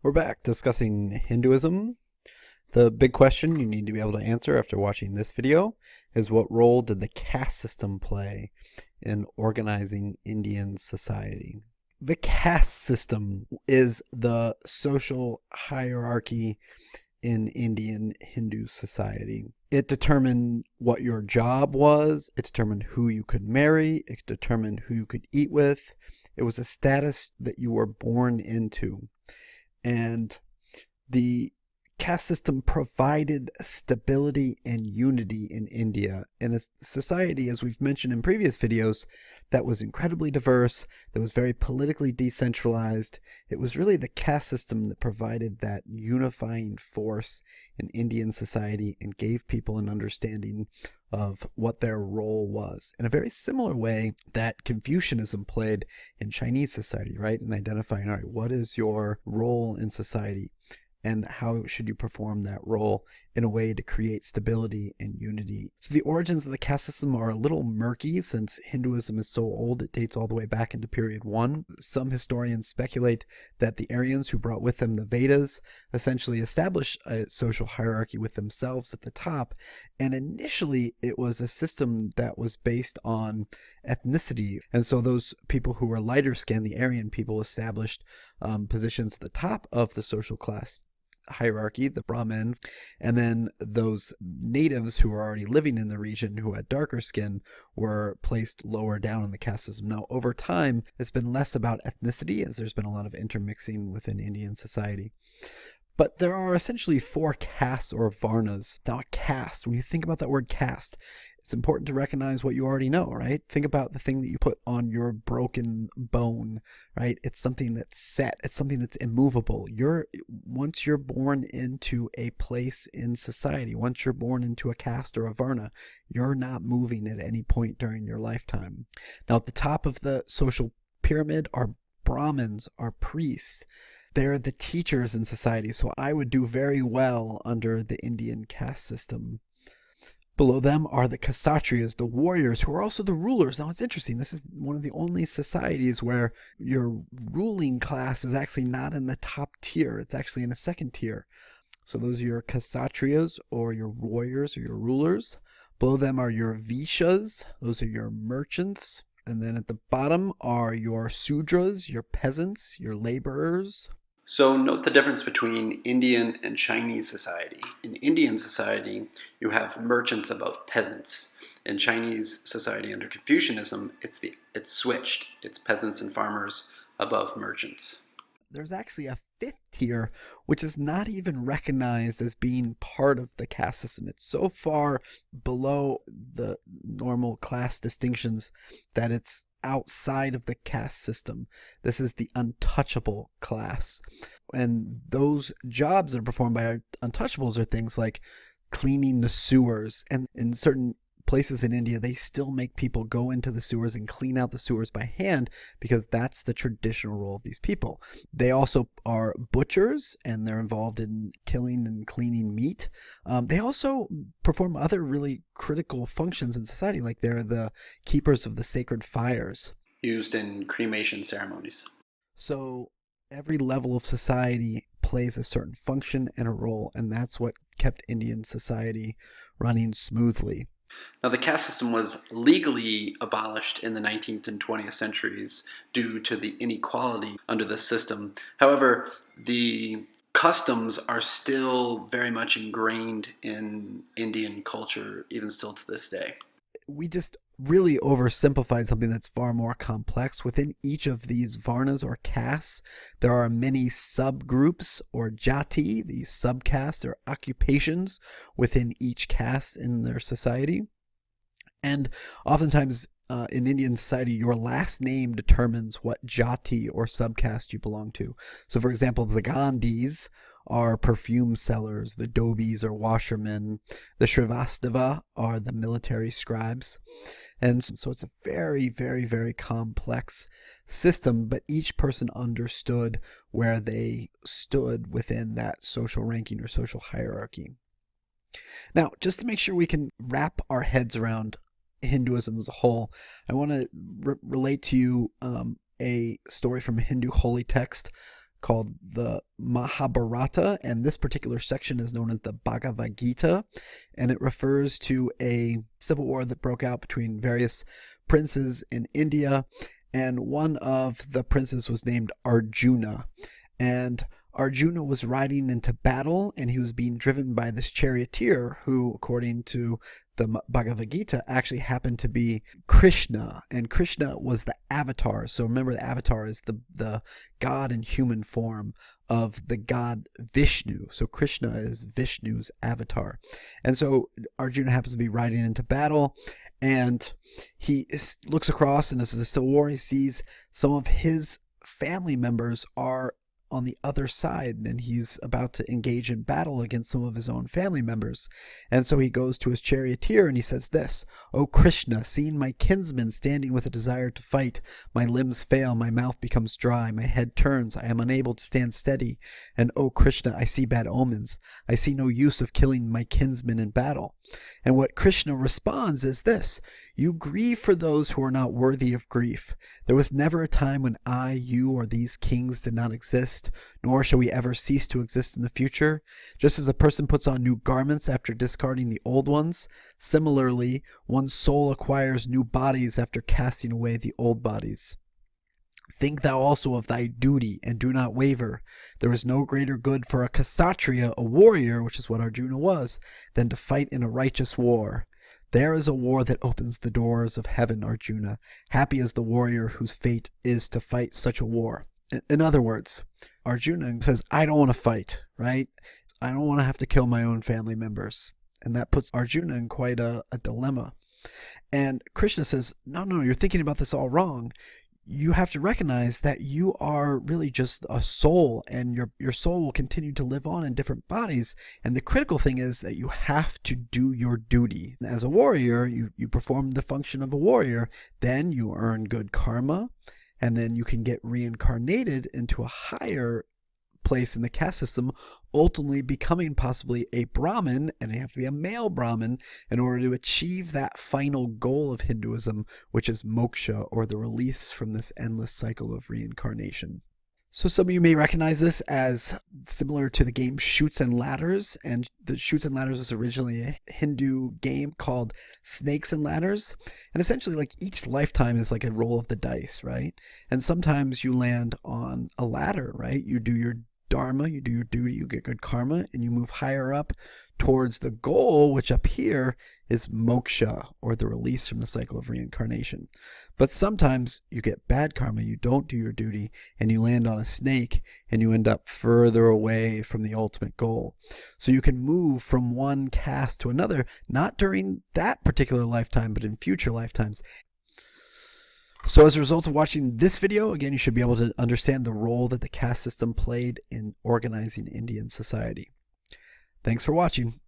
We're back discussing Hinduism. The big question you need to be able to answer after watching this video is, what role did the caste system play in organizing Indian society? The caste system is the social hierarchy in Indian Hindu society. It determined what your job was, it determined who you could marry, it determined who you could eat with. It was a status that you were born into. And the caste system provided stability and unity in India, in a society, as we've mentioned in previous videos, that was incredibly diverse, that was very politically decentralized. It was really the caste system that provided that unifying force in Indian society and gave people an understanding of what their role was, in a very similar way that Confucianism played in Chinese society, right? In identifying, all right, what is your role in society? And how should you perform that role in a way to create stability and unity? So the origins of the caste system are a little murky, since Hinduism is so old it dates all the way back into period 1. Some historians speculate that the Aryans, who brought with them the Vedas, essentially established a social hierarchy with themselves at the top. And initially it was a system that was based on ethnicity. And so those people who were lighter skinned, the Aryan people, established positions at the top of the social class hierarchy, the Brahmin, and then those natives who were already living in the region who had darker skin were placed lower down in the caste system. Now, over time, it's been less about ethnicity, as there's been a lot of intermixing within Indian society. But there are essentially 4 castes or varnas. Now, a caste, when you think about that word caste, it's important to recognize what you already know, right? Think about the thing that you put on your broken bone, right? It's something that's set. It's something that's immovable. Once you're born into a place in society, once you're born into a caste or a varna, you're not moving at any point during your lifetime. Now, at the top of the social pyramid are Brahmins, are priests. They're the teachers in society, so I would do very well under the Indian caste system. Below them are the Kshatriyas, the warriors, who are also the rulers. Now, it's interesting. This is one of the only societies where your ruling class is actually not in the top tier. It's actually in a second tier. So those are your Kshatriyas, or your warriors, or your rulers. Below them are your Vaishyas. Those are your merchants. And then at the bottom are your Sudras, your peasants, your laborers. So note the difference between Indian and Chinese society. In Indian society, you have merchants above peasants. In Chinese society under Confucianism, it's switched. It's peasants and farmers above merchants. There's actually a 5th tier, which is not even recognized as being part of the caste system. It's so far below the normal class distinctions that it's outside of the caste system. This is the untouchable class. And those jobs that are performed by untouchables are things like cleaning the sewers. And in certain places in India, they still make people go into the sewers and clean out the sewers by hand, because that's the traditional role of these people. They also are butchers, and they're involved in killing and cleaning meat. They also perform other really critical functions in society, like they're the keepers of the sacred fires. Used in cremation ceremonies. So every level of society plays a certain function and a role, and that's what kept Indian society running smoothly. Now, the caste system was legally abolished in the 19th and 20th centuries due to the inequality under the system. However, the customs are still very much ingrained in Indian culture, even still to this day. We just really oversimplified something that's far more complex. Within each of these varnas or castes, there are many subgroups, or jati, these subcastes or occupations within each caste in their society. And oftentimes in Indian society, your last name determines what jati or subcaste you belong to. So for example, the Gandhis are perfume sellers, the Dobis are washermen, the Shrivastava are the military scribes. And so it's a very, very, very complex system, but each person understood where they stood within that social ranking or social hierarchy. Now, just to make sure we can wrap our heads around Hinduism as a whole, I want to relate to you a story from a Hindu holy text called the Mahabharata, and this particular section is known as the Bhagavad Gita, and it refers to a civil war that broke out between various princes in India, and one of the princes was named Arjuna. And Arjuna was riding into battle, and he was being driven by this charioteer who, according to the Bhagavad Gita, actually happened to be Krishna. And Krishna was the avatar. So remember, the avatar is the god in human form of the god Vishnu. So Krishna is Vishnu's avatar. And so Arjuna happens to be riding into battle, and he looks across, and this is a civil war. He sees some of his family members are on the other side, and he's about to engage in battle against some of his own family members. And so he goes to his charioteer and he says this: "O Krishna, seeing my kinsmen standing with a desire to fight, my limbs fail, my mouth becomes dry, my head turns, I am unable to stand steady. And O Krishna, I see bad omens. I see no use of killing my kinsmen in battle." And what Krishna responds is this: "You grieve for those who are not worthy of grief. There was never a time when I, you, or these kings did not exist, nor shall we ever cease to exist in the future. Just as a person puts on new garments after discarding the old ones, similarly, one's soul acquires new bodies after casting away the old bodies. Think thou also of thy duty, and do not waver. There is no greater good for a Kshatriya, a warrior, which is what Arjuna was, than to fight in a righteous war. There is a war that opens the doors of heaven, Arjuna. Happy is the warrior whose fate is to fight such a war." In other words, Arjuna says, I don't want to fight, right? I don't want to have to kill my own family members. And that puts Arjuna in quite a dilemma. And Krishna says, no, you're thinking about this all wrong. You have to recognize that you are really just a soul, and your soul will continue to live on in different bodies. And the critical thing is that you have to do your duty. And as a warrior, you perform the function of a warrior, then you earn good karma, and then you can get reincarnated into a higher place in the caste system, ultimately becoming possibly a Brahmin, and you have to be a male Brahmin in order to achieve that final goal of Hinduism, which is moksha, or the release from this endless cycle of reincarnation. So some of you may recognize this as similar to the game Chutes and Ladders, and the Chutes and Ladders was originally a Hindu game called Snakes and Ladders, and essentially like each lifetime is like a roll of the dice, right? And sometimes you land on a ladder, right? You do your dharma, you do your duty, you get good karma, and you move higher up towards the goal, which up here is moksha, or the release from the cycle of reincarnation. But sometimes you get bad karma, you don't do your duty, and you land on a snake, and you end up further away from the ultimate goal. So you can move from one caste to another, not during that particular lifetime, but in future lifetimes. So as a result of watching this video, again, you should be able to understand the role that the caste system played in organizing Indian society. Thanks for watching.